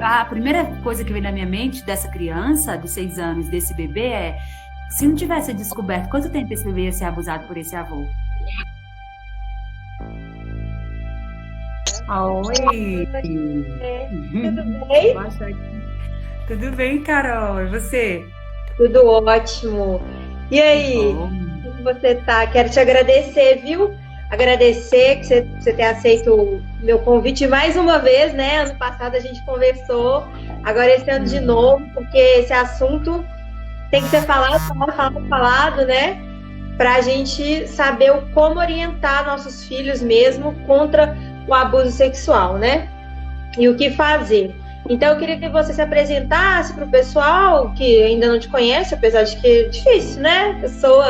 a primeira coisa que vem na minha mente dessa criança, de 6 anos, desse bebê, é se não tivesse descoberto quanto tempo esse bebê ia ser abusado por esse avô. Oi! Tudo bem? Tudo bem, Carol? E você? Tudo ótimo. E aí, Bom. como você tá? Quero te agradecer, viu? Agradecer que você ter aceito o meu convite mais uma vez, né? Ano passado a gente conversou, agora esse ano de novo, porque esse assunto tem que ser falado, né? Para a gente saber como orientar nossos filhos mesmo contra o abuso sexual, né? E o que fazer. Então, eu queria que você se apresentasse para o pessoal que ainda não te conhece, apesar de que é difícil, né? A pessoa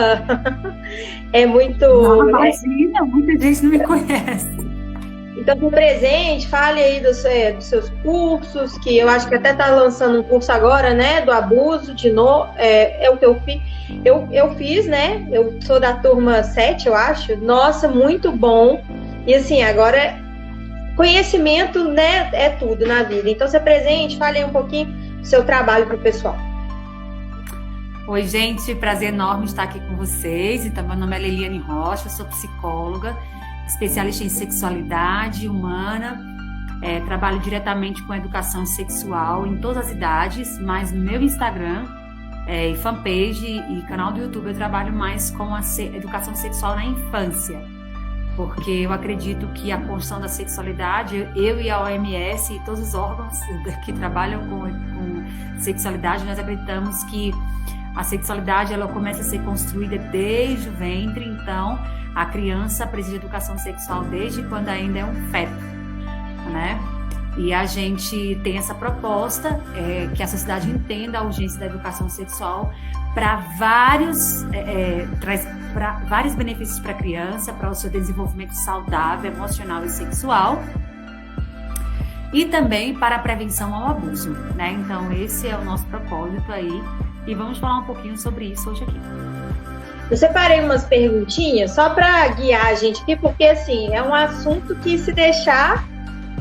é muito. Não, imagina, muita gente não me conhece. Então, por presente, fale aí dos seus cursos, que eu acho que até está lançando um curso agora, né? Do abuso, de novo. É o que eu fiz. Eu fiz, né? Eu sou da turma 7, eu acho. Nossa, muito bom. E assim, agora conhecimento, né, é tudo na vida. Então, se apresente, fale aí um pouquinho do seu trabalho para o pessoal. Oi, gente, prazer enorme estar aqui com vocês. Então, meu nome é Leliane Rocha, sou psicóloga, especialista em sexualidade humana. Trabalho diretamente com educação sexual em todas as idades, mas no meu Instagram, fanpage e canal do YouTube eu trabalho mais com a educação sexual na infância. Porque eu acredito que a construção da sexualidade, eu e a OMS e todos os órgãos que trabalham com sexualidade, nós acreditamos que a sexualidade ela começa a ser construída desde o ventre, então a criança precisa de educação sexual desde quando ainda é um feto, né? E a gente tem essa proposta que a sociedade entenda a urgência da educação sexual para traz vários benefícios para a criança, para o seu desenvolvimento saudável, emocional e sexual, e também para a prevenção ao abuso, né? Então esse é o nosso propósito aí, e vamos falar um pouquinho sobre isso hoje aqui. Eu separei umas perguntinhas só para guiar a gente aqui, porque assim, é um assunto que se deixar,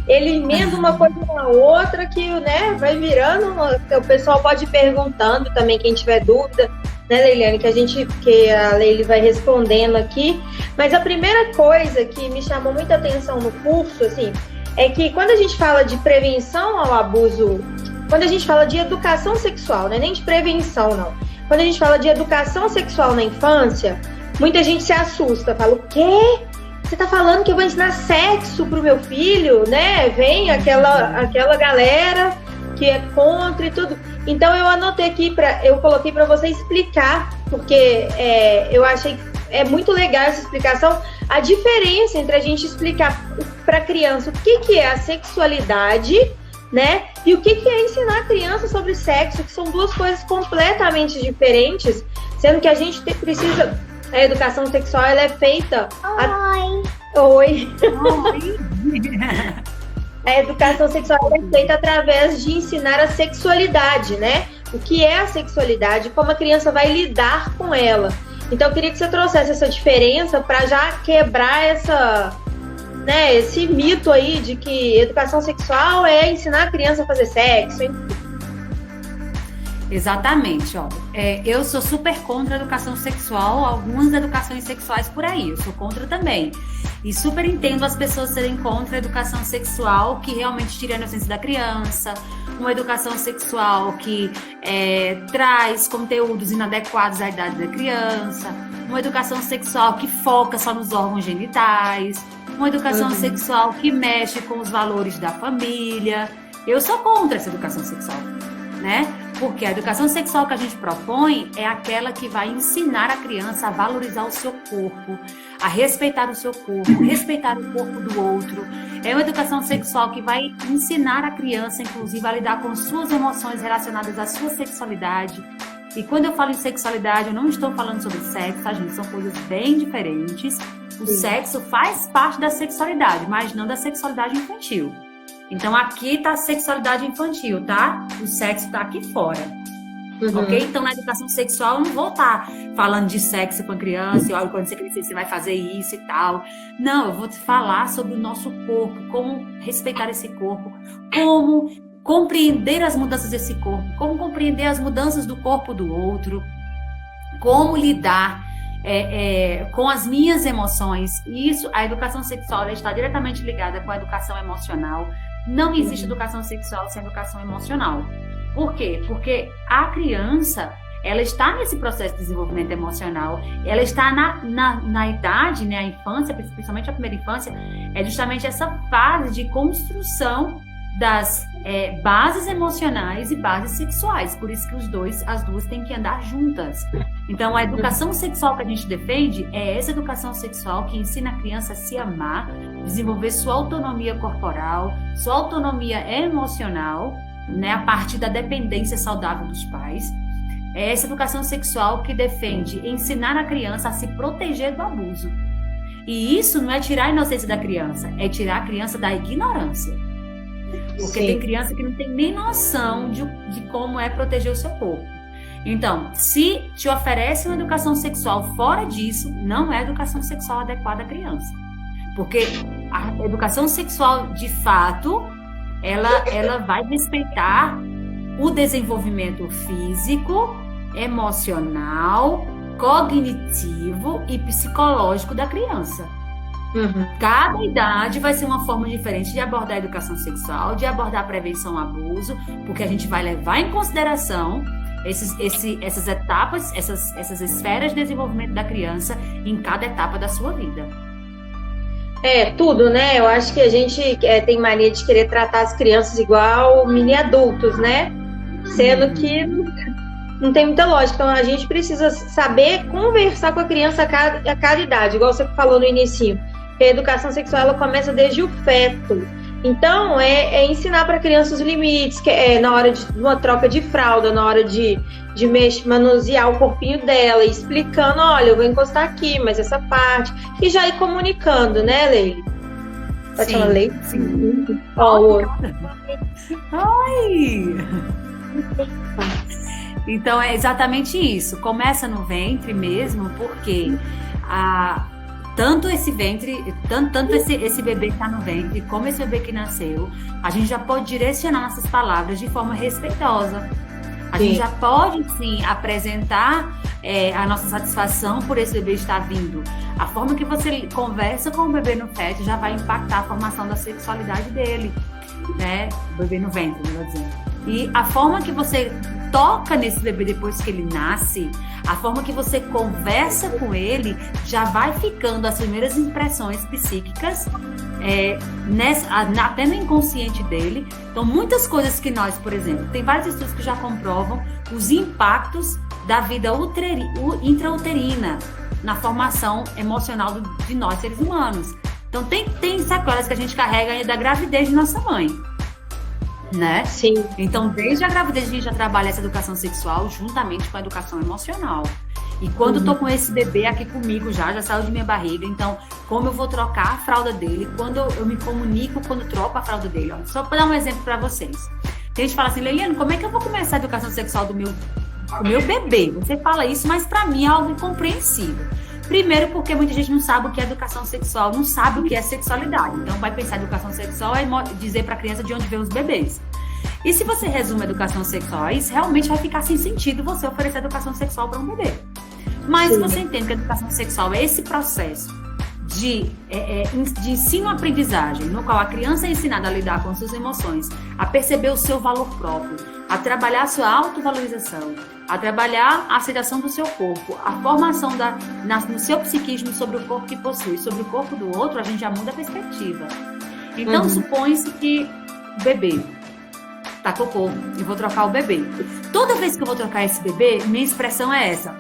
ele emenda uma coisa na outra, que, né, vai virando, o pessoal pode ir perguntando também, quem tiver dúvida, né, Leiliane, que a Leili vai respondendo aqui. Mas a primeira coisa que me chamou muita atenção no curso, assim, é que quando a gente fala de prevenção ao abuso, quando a gente fala de educação sexual, não é nem de prevenção, não. Quando a gente fala de educação sexual na infância, muita gente se assusta, fala, o quê? Você tá falando que eu vou ensinar sexo pro meu filho, né? Vem aquela galera que é contra e tudo. Então eu anotei aqui, eu coloquei para você explicar, porque eu achei muito legal essa explicação, a diferença entre a gente explicar para a criança o que é a sexualidade, né? E o que é ensinar a criança sobre sexo, que são duas coisas completamente diferentes, sendo que a gente precisa... A educação sexual ela é feita... Oi! A educação sexual é feita através de ensinar a sexualidade, né? O que é a sexualidade, como a criança vai lidar com ela. Então, eu queria que você trouxesse essa diferença para já quebrar esse mito aí de que educação sexual é ensinar a criança a fazer sexo, hein? Exatamente, ó. Eu sou super contra a educação sexual, algumas educações sexuais por aí, eu sou contra também. E super entendo as pessoas serem contra a educação sexual que realmente tira a inocência da criança, uma educação sexual que traz conteúdos inadequados à idade da criança, uma educação sexual que foca só nos órgãos genitais, uma educação sexual que mexe com os valores da família. Eu sou contra essa educação sexual, né? Porque a educação sexual que a gente propõe é aquela que vai ensinar a criança a valorizar o seu corpo, a respeitar o seu corpo, respeitar o corpo do outro. É uma educação sexual que vai ensinar a criança, inclusive, a lidar com suas emoções relacionadas à sua sexualidade. E quando eu falo em sexualidade, eu não estou falando sobre sexo, tá, gente? São coisas bem diferentes. O sexo faz parte da sexualidade, mas não da sexualidade infantil. Então, aqui tá a sexualidade infantil, tá? O sexo tá aqui fora. Ok? Então, na educação sexual, eu não vou estar falando de sexo com a criança, olha, quando você crescer, você vai fazer isso e tal. Não, eu vou te falar sobre o nosso corpo, como respeitar esse corpo, como compreender as mudanças desse corpo, como compreender as mudanças do corpo do outro, como lidar com as minhas emoções. Isso, a educação sexual ela está diretamente ligada com a educação emocional. Não existe educação sexual sem educação emocional. Por quê? Porque a criança, ela está nesse processo de desenvolvimento emocional, ela está na idade, né, a infância, principalmente a primeira infância, é justamente essa fase de construção das bases emocionais e bases sexuais. Por isso que as duas têm que andar juntas. Então, a educação sexual que a gente defende é essa educação sexual que ensina a criança a se amar, desenvolver sua autonomia corporal, sua autonomia emocional, né, a partir da dependência saudável dos pais. É essa educação sexual que defende ensinar a criança a se proteger do abuso. E isso não é tirar a inocência da criança, é tirar a criança da ignorância. Porque tem criança que não tem nem noção de como é proteger o seu corpo. Então, se te oferece uma educação sexual fora disso, não é educação sexual adequada à criança. Porque a educação sexual, de fato, ela vai respeitar o desenvolvimento físico, emocional, cognitivo e psicológico da criança. Cada idade vai ser uma forma diferente de abordar a educação sexual, de abordar a prevenção ao abuso, porque a gente vai levar em consideração essas etapas, essas esferas de desenvolvimento da criança em cada etapa da sua vida. Tudo, né? Eu acho que a gente tem mania de querer tratar as crianças igual mini adultos, né? Sendo que não tem muita lógica. Então, a gente precisa saber conversar com a criança a cada idade, igual você falou no início. A educação sexual ela começa desde o feto. Então, ensinar para a criança os limites, que na hora de uma troca de fralda, na hora de manusear o corpinho dela, explicando, olha, eu vou encostar aqui, mas essa parte, e já ir comunicando, né, Leile? Pode falar, Leile? Sim. Oi! Então, é exatamente isso. Começa no ventre mesmo, porque tanto esse ventre, tanto esse bebê que está no ventre, como esse bebê que nasceu, a gente já pode direcionar nossas palavras de forma respeitosa. A gente já pode, sim, apresentar a nossa satisfação por esse bebê estar vindo. A forma que você conversa com o bebê no feto já vai impactar a formação da sexualidade dele, né? O bebê no ventre, melhor dizendo. E a forma que você toca nesse bebê depois que ele nasce, a forma que você conversa com ele, já vai ficando as primeiras impressões psíquicas até no inconsciente dele. Então, muitas coisas que nós, por exemplo, tem vários estudos que já comprovam os impactos da vida intrauterina na formação emocional de nós, seres humanos. Então, tem sequelas que a gente carrega ainda da gravidez de nossa mãe. Né? Sim. Então, desde a gravidez a gente já trabalha essa educação sexual juntamente com a educação emocional. E quando eu tô com esse bebê aqui comigo já saiu de minha barriga, então como eu vou trocar a fralda dele, quando eu me comunico quando troco a fralda dele. Ó, só para dar um exemplo para vocês. Tem gente que fala assim, Leiliane, como é que eu vou começar a educação sexual do meu bebê? Você fala isso, mas para mim é algo incompreensível. Primeiro porque muita gente não sabe o que é educação sexual, não sabe o que é sexualidade. Então vai pensar em educação sexual é dizer para a criança de onde vem os bebês. E se você resume a educação sexual, isso realmente vai ficar sem sentido você oferecer educação sexual para um bebê. Mas se você entende que a educação sexual é esse processo de ensino-aprendizagem, no qual a criança é ensinada a lidar com suas emoções, a perceber o seu valor próprio, a trabalhar a sua autovalorização, a trabalhar a aceitação do seu corpo, a formação no seu psiquismo sobre o corpo que possui, sobre o corpo do outro, a gente já muda a perspectiva. Então, supõe-se que o bebê tá cocô e vou trocar o bebê. Toda vez que eu vou trocar esse bebê, minha expressão é essa.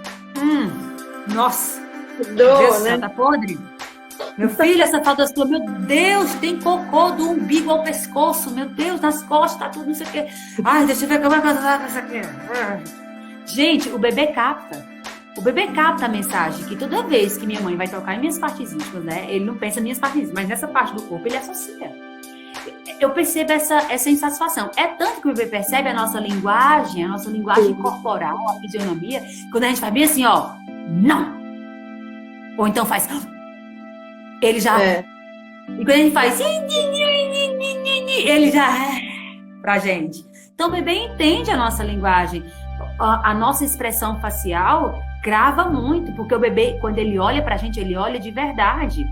Nossa, Deus, né? Tá podre? Meu filho, essa falta sua, meu Deus, tem cocô do umbigo ao pescoço, meu Deus, nas costas, tá tudo, não sei o quê. Ai, deixa eu ver como é que eu vou isso aqui. Gente, o bebê capta. O bebê capta a mensagem que toda vez que minha mãe vai tocar em minhas partes íntimas, né? Ele não pensa em minhas partes íntimas, mas nessa parte do corpo ele associa. Eu percebo essa insatisfação. É tanto que o bebê percebe a nossa linguagem corporal, a fisionomia, quando a gente faz bem assim, ó, não. Ou então faz... Ele já... E quando a gente faz... Ele já... pra gente. Então, o bebê entende a nossa linguagem, a nossa expressão facial grava muito, porque o bebê, quando ele olha pra gente, ele olha de verdade,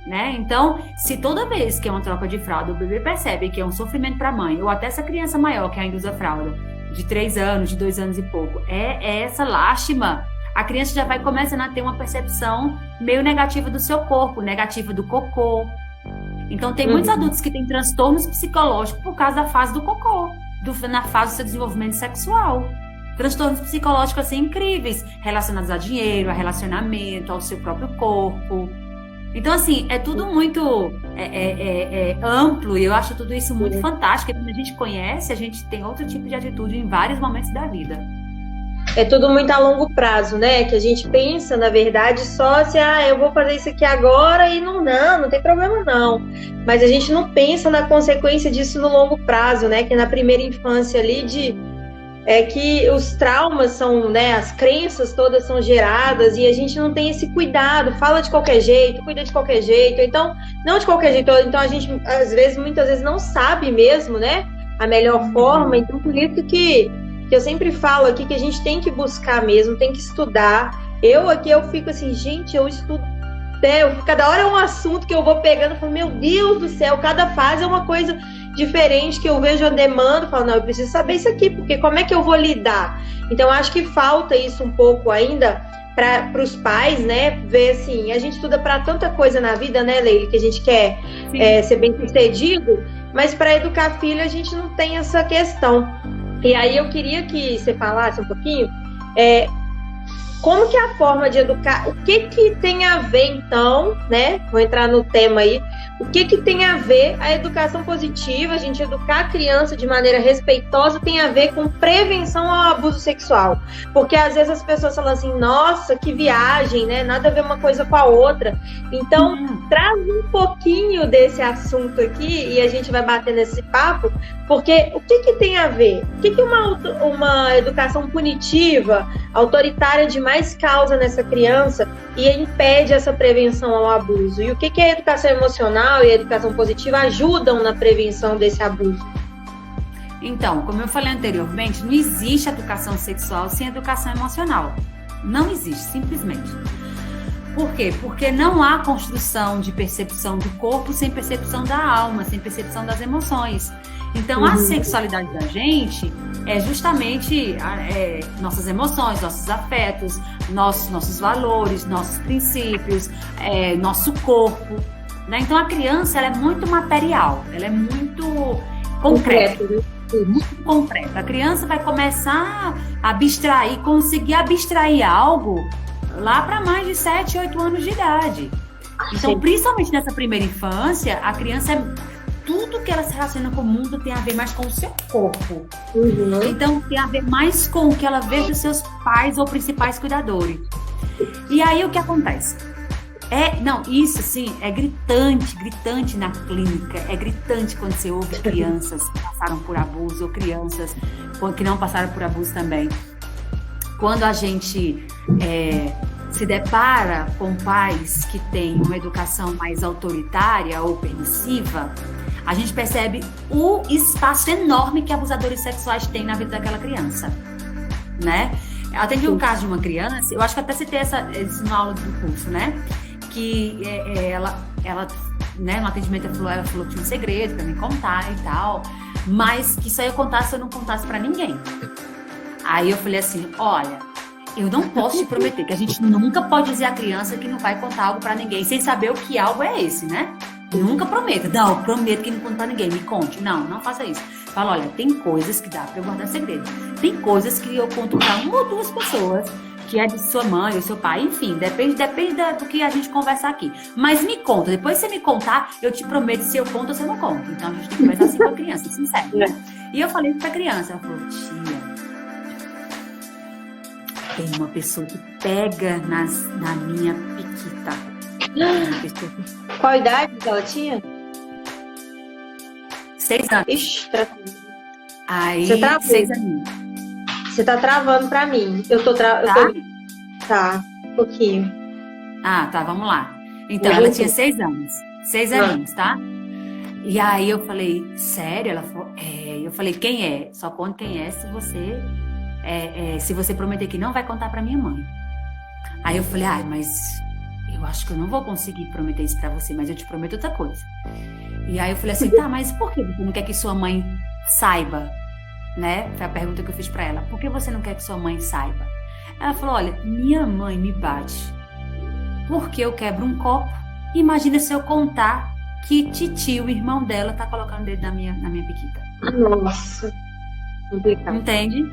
né? Então, se toda vez que é uma troca de fralda, o bebê percebe que é um sofrimento para a mãe, ou até essa criança maior que ainda usa fralda, de 3 anos, de 2 anos e pouco, é essa lástima, a criança já vai começando a ter uma percepção meio negativa do seu corpo, negativa do cocô. Então, tem muitos adultos que têm transtornos psicológicos por causa da fase do cocô, na fase do seu desenvolvimento sexual. Transtornos psicológicos, assim, incríveis, relacionados a dinheiro, a relacionamento, ao seu próprio corpo. Então, assim, é tudo muito amplo e eu acho tudo isso muito fantástico. E quando a gente conhece, a gente tem outro tipo de atitude em vários momentos da vida. É tudo muito a longo prazo, né? Que a gente pensa, na verdade, só assim, eu vou fazer isso aqui agora e não tem problema não. Mas a gente não pensa na consequência disso no longo prazo, né? Que na primeira infância ali que os traumas são, né? As crenças todas são geradas e a gente não tem esse cuidado, fala de qualquer jeito, cuida de qualquer jeito, então, não de qualquer jeito, então a gente, muitas vezes não sabe mesmo, né? A melhor forma, então por isso que eu sempre falo aqui que a gente tem que buscar mesmo, tem que estudar. Eu fico assim, gente, eu estudo, cada hora é um assunto que eu vou pegando e falo, meu Deus do céu, cada fase é uma coisa diferente que eu vejo a demanda, falo, não, eu preciso saber isso aqui, porque como é que eu vou lidar? Então, acho que falta isso um pouco ainda para os pais, né, ver assim, a gente estuda para tanta coisa na vida, né, Leila, que a gente quer ser bem-sucedido, mas para educar filho a gente não tem essa questão. E aí eu queria que você falasse um pouquinho como que é a forma de educar, o que tem a ver então, né, vou entrar no tema aí, o que tem a ver a educação positiva, a gente educar a criança de maneira respeitosa tem a ver com prevenção ao abuso sexual, porque às vezes as pessoas falam assim, nossa, que viagem, né, nada a ver uma coisa com a outra, então traz um pouquinho desse assunto aqui e a gente vai bater nesse papo, porque o que tem a ver? O que uma educação punitiva, autoritária demais causa nessa criança e impede essa prevenção ao abuso? E o que a educação emocional e a educação positiva ajudam na prevenção desse abuso? Então, como eu falei anteriormente, não existe educação sexual sem educação emocional. Não existe, simplesmente. Por quê? Porque não há construção de percepção do corpo sem percepção da alma, sem percepção das emoções. Então, a sexualidade da gente é justamente nossas emoções, nossos afetos, nossos valores, nossos princípios, nosso corpo, né? Então, a criança ela é muito material, ela é muito concreta. Muito concreta. A criança vai começar a abstrair, conseguir abstrair algo lá para mais de 7, 8 anos de idade. Então, principalmente nessa primeira infância, a criança tudo que ela se relaciona com o mundo tem a ver mais com o seu corpo. Então, tem a ver mais com o que ela vê dos seus pais ou principais cuidadores. E aí, o que acontece? Isso sim, é gritante na clínica, é gritante quando você ouve crianças que passaram por abuso ou crianças que não passaram por abuso também. Quando a gente se depara com pais que têm uma educação mais autoritária ou permissiva, a gente percebe o espaço enorme que abusadores sexuais têm na vida daquela criança, né? Eu atendi um caso de uma criança, eu acho que até citei isso na aula do curso, né? Que ela né, no atendimento ela falou que tinha um segredo pra me contar e tal, mas que só ia contar se eu não contasse pra ninguém. Aí eu falei assim, olha, eu não posso te prometer que a gente nunca pode dizer à criança que não vai contar algo pra ninguém, sem saber o que algo é esse, né? Nunca prometa. Não, prometo que não conta pra ninguém, me conte. Não faça isso. Fala, olha, tem coisas que dá pra eu guardar segredo. Tem coisas que eu conto pra uma ou duas pessoas, que é de sua mãe ou seu pai, enfim, depende do que a gente conversar aqui. Mas me conta, depois que você me contar, eu te prometo se eu conto ou se eu não conto. Então a gente tem que conversar assim com a criança, sincero, né? E eu falei pra criança, ela falou, tia, tem uma pessoa que pega na minha piquita. Qual idade que ela tinha? 6 anos. Ixi, Aí, você travou. 6 aninhos. Você tá travando pra mim. Tá, um pouquinho. Ah, tá, vamos lá. Então, ela tinha 6 anos. 6 aninhos, tá? E aí eu falei, sério? Ela falou, eu falei, quem é? Só conta quem é se você prometer que não vai contar pra minha mãe. Aí eu falei, mas eu acho que eu não vou conseguir prometer isso pra você, mas eu te prometo outra coisa. E aí eu falei assim, tá, mas por que você não quer que sua mãe saiba? Né? Foi a pergunta que eu fiz pra ela. Por que você não quer que sua mãe saiba? Ela falou, olha, minha mãe me bate porque eu quebro um copo. Imagina se eu contar que Titi, o irmão dela, tá colocando o dedo na minha piquita. Nossa, complicado. Entende?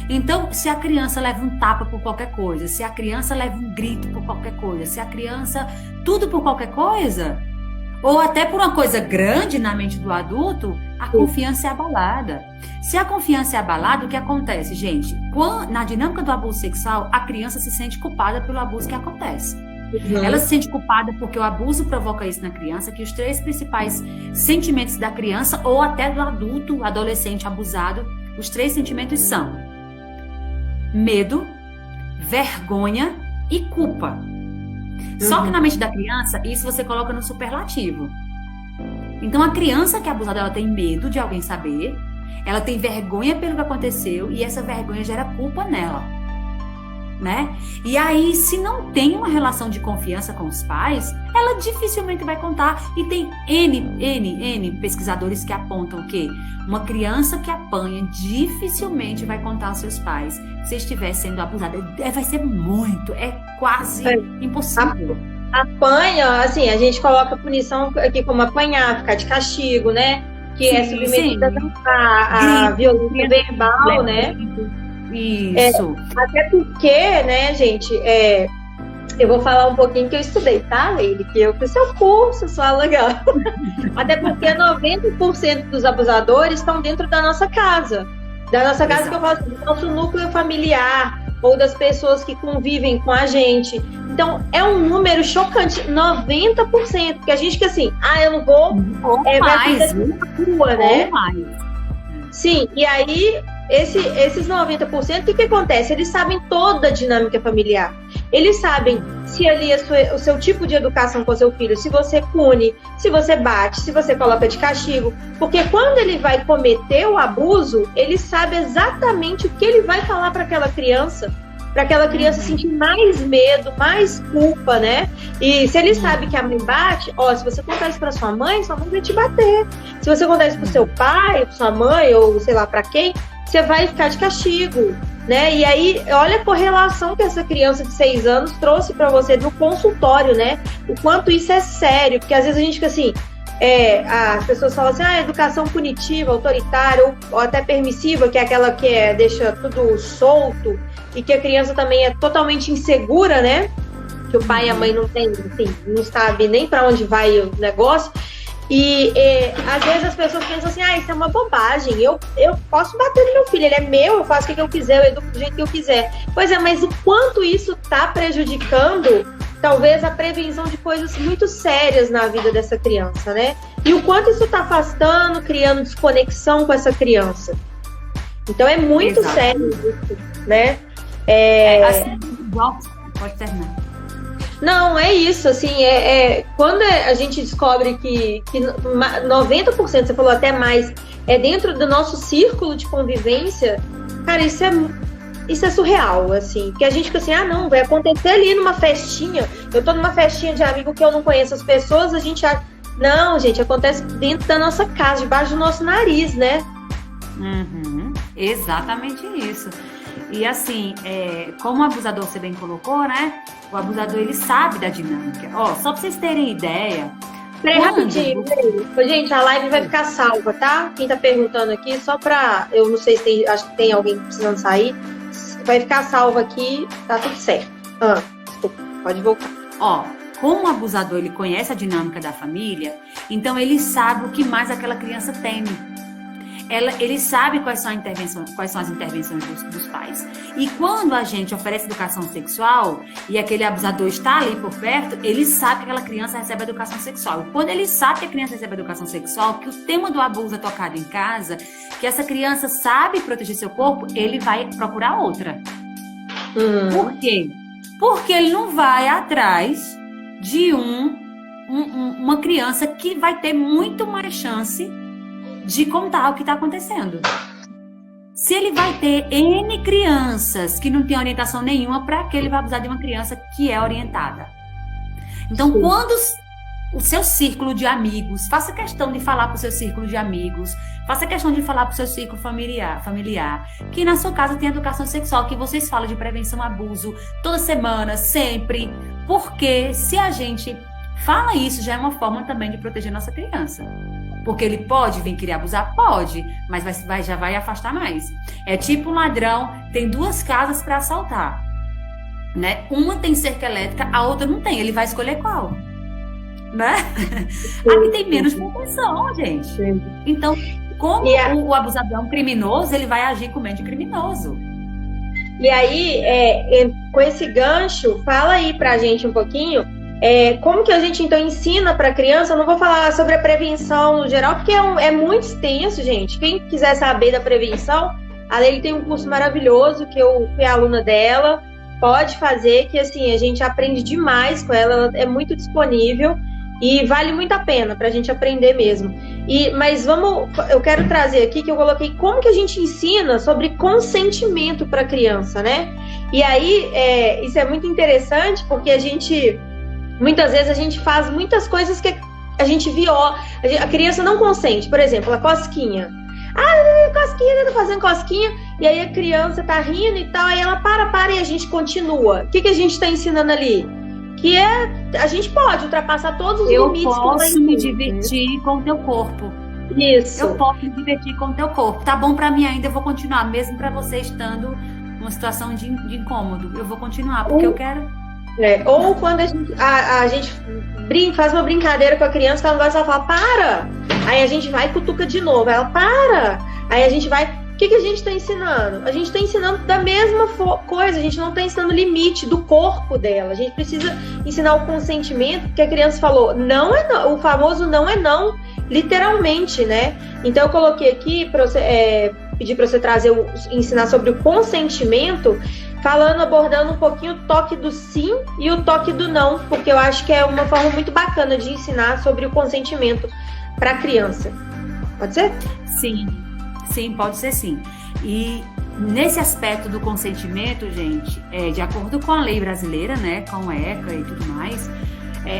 Então, se a criança leva um tapa por qualquer coisa, se a criança leva um grito por qualquer coisa, se a criança... Tudo por qualquer coisa, ou até por uma coisa grande na mente do adulto, a confiança é abalada. Se a confiança é abalada, o que acontece, gente? Na dinâmica do abuso sexual, a criança se sente culpada pelo abuso que acontece. Ela se sente culpada porque o abuso provoca isso na criança, que os 3 principais sentimentos da criança, ou até do adulto, adolescente abusado, os 3 sentimentos são medo, vergonha e culpa. Só que na mente da criança, isso você coloca no superlativo. Então, a criança que é abusada, ela tem medo de alguém saber, ela tem vergonha pelo que aconteceu, e essa vergonha gera culpa nela. Né? E aí, se não tem uma relação de confiança com os pais, ela dificilmente vai contar. E tem N pesquisadores que apontam que uma criança que apanha dificilmente vai contar aos seus pais se estiver sendo abusada. Vai ser muito, é quase impossível. Apanha, assim, a gente coloca a punição aqui como apanhar, ficar de castigo, né? Que é submetida a violência verbal, né? Isso. Até porque, né, gente, eu vou falar um pouquinho que eu estudei, tá, Leile? Que eu fiz seu curso, só legal. Até porque 90% dos abusadores estão dentro da nossa casa. Da nossa casa, que eu falo, do nosso núcleo familiar, ou das pessoas que convivem com a gente. Então, é um número chocante, 90%. Porque a gente que assim, eu não vou... vai fazer na rua, né? Sim, e aí... Esses 90%, o que acontece? Eles sabem toda a dinâmica familiar. Eles sabem se ali o seu tipo de educação com o seu filho, se você pune, se você bate, se você coloca de castigo. Porque quando ele vai cometer o abuso, ele sabe exatamente o que ele vai falar para aquela criança sentir mais medo, mais culpa, né? E se ele sabe que a mãe bate, se você contar isso pra sua mãe vai te bater. Se você contar isso pro seu pai, pra sua mãe, ou sei lá pra quem, você vai ficar de castigo, né? E aí, olha a correlação que essa criança de 6 anos trouxe para você no consultório, né? O quanto isso é sério, porque às vezes a gente fica assim, as pessoas falam assim, educação punitiva, autoritária, ou até permissiva, que é aquela que deixa tudo solto, e que a criança também é totalmente insegura, né? Que o pai e a mãe não tem, enfim, não sabe nem para onde vai o negócio. E às vezes as pessoas pensam assim, isso é uma bobagem, eu posso bater no meu filho, ele é meu, eu faço o que eu quiser, eu educo do jeito que eu quiser. Pois é, mas o quanto isso está prejudicando, talvez, a prevenção de coisas muito sérias na vida dessa criança, né? E o quanto isso está afastando, criando desconexão com essa criança. Então é muito sério isso, né? Assim, igual, pode terminar. Não, é isso, assim, quando a gente descobre que 90%, você falou até mais, é dentro do nosso círculo de convivência, cara, isso é surreal, assim, porque a gente fica assim, não, vai acontecer ali numa festinha, eu tô numa festinha de amigo que eu não conheço as pessoas, a gente acha, não, gente, acontece dentro da nossa casa, debaixo do nosso nariz, né? Exatamente isso. E assim, como o abusador, você bem colocou, né? O abusador, ele sabe da dinâmica. Só pra vocês terem ideia... Peraí, rapidinho. Gente, a live vai ficar salva, tá? Quem tá perguntando aqui, só pra... Eu não sei se tem... Acho que tem alguém precisando sair. Vai ficar salva aqui, tá tudo certo. Desculpa, pode voltar. Como o abusador, ele conhece a dinâmica da família, então ele sabe o que mais aquela criança teme. Ele sabe quais são as intervenções dos pais. E quando a gente oferece educação sexual e aquele abusador está ali por perto, ele sabe que aquela criança recebe educação sexual. E quando ele sabe que a criança recebe educação sexual, que o tema do abuso é tocado em casa, que essa criança sabe proteger seu corpo, ele vai procurar outra. Por quê? Porque ele não vai atrás de uma criança que vai ter muito mais chance de contar o que está acontecendo. Se ele vai ter N crianças que não têm orientação nenhuma, para que ele vai abusar de uma criança que é orientada? Então, quando o seu círculo de amigos, faça questão de falar para o seu círculo de amigos, faça questão de falar para o seu círculo familiar, que na sua casa tem educação sexual, que vocês falam de prevenção ao abuso toda semana, sempre, porque se a gente fala isso, já é uma forma também de proteger nossa criança. Porque ele pode vir querer abusar? Pode, mas já vai afastar mais. É tipo um ladrão, tem 2 casas para assaltar, né? Uma tem cerca elétrica, a outra não tem, ele vai escolher qual? Né? Aqui tem menos proteção, gente. Sim. Então, como o abusador é um criminoso, ele vai agir como de criminoso. E aí, com esse gancho, fala aí pra gente um pouquinho, como que a gente então ensina pra criança. Eu não vou falar sobre a prevenção no geral, porque é muito extenso, gente. Quem quiser saber da prevenção, a Leila tem um curso maravilhoso, que eu fui aluna dela, pode fazer, que assim, a gente aprende demais com ela, ela é muito disponível. E vale muito a pena pra gente aprender mesmo. Mas eu quero trazer aqui que eu coloquei como que a gente ensina sobre consentimento para criança, né? E aí, isso é muito interessante, porque muitas vezes a gente faz muitas coisas que a gente viola. A criança não consente, por exemplo, a cosquinha. Cosquinha, tá fazendo cosquinha, e aí a criança tá rindo e tal, aí ela para e a gente continua. O que a gente tá ensinando ali? Que a gente pode ultrapassar todos os limites. Eu posso me divertir com o teu corpo. Isso. Eu posso me divertir com o teu corpo. Tá bom pra mim ainda, eu vou continuar, mesmo pra você estando numa situação de incômodo. Eu vou continuar, porque eu quero. Ou quando a gente faz uma brincadeira com a criança, ela não vai só falar, para! Aí a gente vai e cutuca de novo. Ela, para! Aí a gente vai. O que a gente está ensinando? A gente está ensinando da mesma coisa, a gente não está ensinando limite do corpo dela. A gente precisa ensinar o consentimento, porque a criança falou, não é não, o famoso não é não, literalmente, né? Então eu coloquei aqui, pedi para você ensinar sobre o consentimento, abordando um pouquinho o toque do sim e o toque do não, porque eu acho que é uma forma muito bacana de ensinar sobre o consentimento para a criança. Pode ser? Sim, pode ser sim. E nesse aspecto do consentimento, gente, de acordo com a lei brasileira, né, com o ECA e tudo mais,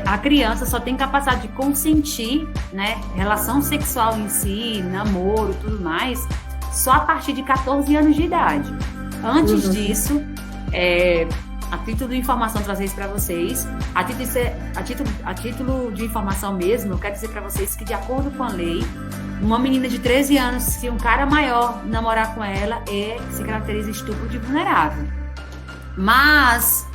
a criança só tem capacidade de consentir, né, relação sexual em si, namoro, tudo mais, só a partir de 14 anos de idade. Antes disso, a título de informação, trazer isso para vocês, a título de informação mesmo, eu quero dizer para vocês que, de acordo com a lei, uma menina de 13 anos, se um cara maior namorar com ela, se caracteriza estupro de vulnerável. Mas,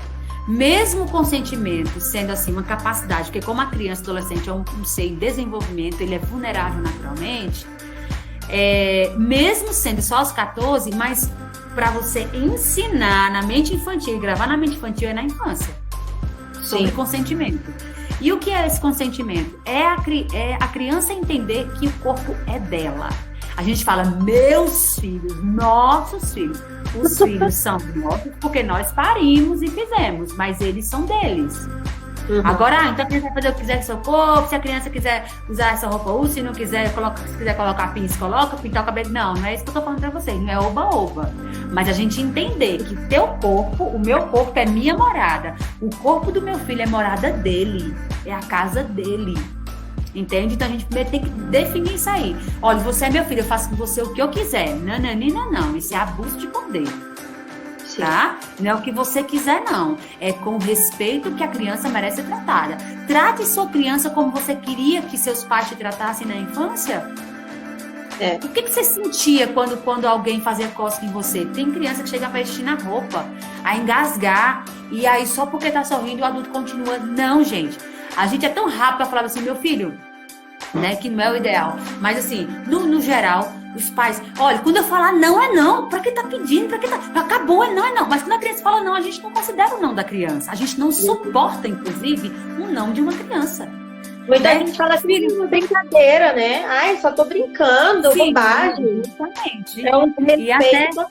mesmo o consentimento sendo assim uma capacidade, porque como a criança e adolescente é um ser em desenvolvimento, ele é vulnerável naturalmente, mesmo sendo só aos 14, mas para você ensinar na mente infantil, gravar na mente infantil na infância, sobre consentimento. E o que é esse consentimento? É a criança entender que o corpo é dela. A gente fala, meus filhos, nossos filhos. Os filhos são nossos porque nós parimos e fizemos, mas eles são deles. Agora, então a criança vai fazer o que quiser com seu corpo, se a criança quiser usar essa roupa, usa, se não quiser, se quiser colocar pince, coloca, pintar o cabelo. Não é isso que eu tô falando pra vocês, não é oba-oba. Mas a gente entender que teu corpo, o meu corpo é minha morada, o corpo do meu filho é morada dele, é a casa dele. Entende? Então a gente primeiro tem que definir isso aí. Olha, você é meu filho, eu faço com você o que eu quiser. Não, isso é abuso de poder. Tá? Não é o que você quiser, não. É com o respeito que a criança merece ser tratada. Trate sua criança como você queria que seus pais te tratassem na infância. O que você sentia quando alguém fazia cosca em você? Tem criança que chega a vestir na roupa, a engasgar, e aí só porque tá sorrindo o adulto continua. Não, gente. A gente é tão rápido pra falar assim, meu filho, né, que não é o ideal. Mas assim, no geral, os pais, olha, quando eu falar não é não, pra que tá pedindo? Pra que tá? Acabou, é não. Mas quando a criança fala não, a gente não considera o não da criança. A gente não suporta, inclusive, um não de uma criança. Muita gente fala assim, brincadeira, né? Ai, só tô brincando, bobagem. Exatamente. É um respeito.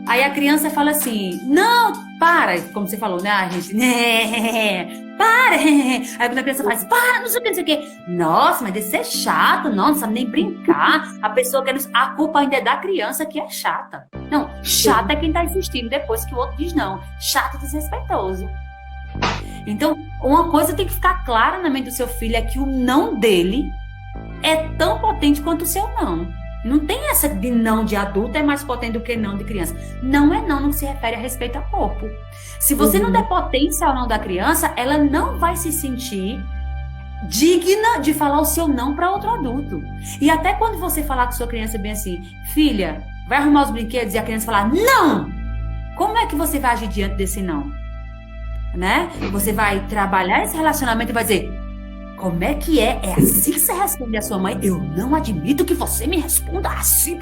Aí a criança fala assim, não, para, como você falou, né? A gente, para. Aí quando a criança faz, para, não sei o que, não sei o que. Nossa, mas deve ser chato, não sabe nem brincar. A pessoa quer... A culpa ainda é da criança que é chata. Não, chata é quem tá insistindo depois que o outro diz não. Chato e desrespeitoso. Então, uma coisa tem que ficar clara na mente do seu filho, é que o não dele é tão potente quanto o seu não. Não tem essa de não de adulto é mais potente do que não de criança. Não é não, não se refere a respeito ao corpo. Se você não der potência ao não da criança, ela não vai se sentir digna de falar o seu não para outro adulto. E até quando você falar com sua criança bem assim, filha, vai arrumar os brinquedos, e a criança falar não! Como é que você vai agir diante desse não? Né? Você vai trabalhar esse relacionamento e vai dizer, como é que é? É assim que você responde a sua mãe? Eu não admito que você me responda assim,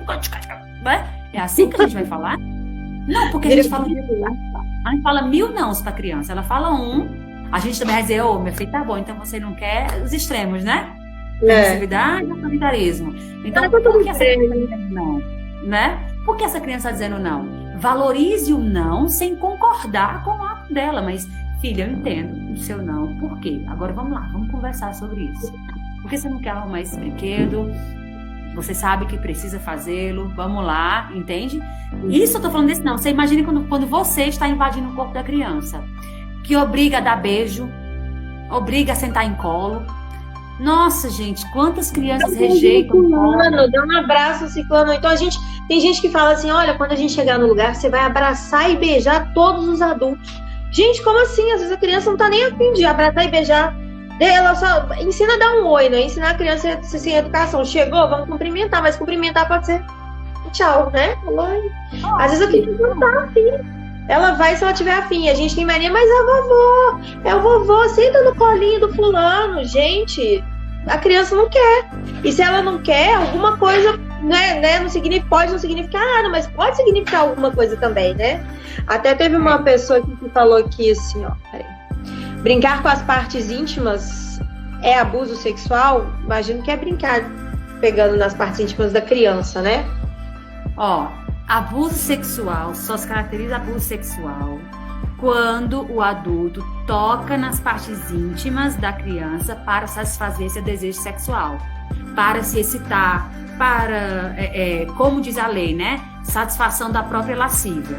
né? É assim que a gente vai falar? Não, porque a gente fala mil nãos para a criança. Ela fala um, a gente também vai dizer, ô, meu filho, tá bom, então você não quer os extremos, né? Permissividade e autoritarismo. Então, por que essa criança está dizendo não? Né? Por que essa criança está dizendo não? Valorize o não sem concordar com o ato dela, mas, filha, eu entendo o seu não. Por quê? Agora vamos lá, vamos conversar sobre isso. Por que você não quer arrumar esse brinquedo? Você sabe que precisa fazê-lo, vamos lá, entende? Isso eu tô falando desse não. Você imagina quando você está invadindo o corpo da criança, que obriga a dar beijo, obriga a sentar em colo. Nossa, gente, quantas crianças rejeitam o colo. Dá um abraço, ciclano. Então tem gente que fala assim, olha, quando a gente chegar no lugar, você vai abraçar e beijar todos os adultos. Gente, como assim? Às vezes a criança não tá nem a fim de abraçar e beijar. Ela só ensina a dar um oi, né? Ensinar a criança a ser sem educação. Chegou, vamos cumprimentar, mas cumprimentar pode ser tchau, né? Oi. Às vezes a criança não tá afim. Ela vai se ela tiver afim. A gente tem mania, mas é o vovô, senta no colinho do fulano. Gente, a criança não quer. E se ela não quer, alguma coisa, né? Não significa, pode não significar nada, mas pode significar alguma coisa também, né? Até teve uma pessoa que falou aqui assim, ó, peraí. Brincar com as partes íntimas é abuso sexual? Imagino que é brincar pegando nas partes íntimas da criança, né? Ó, abuso sexual só se caracteriza abuso sexual quando o adulto toca nas partes íntimas da criança para satisfazer seu desejo sexual, para se excitar, para, como diz a lei, né? Satisfação da própria lascívia.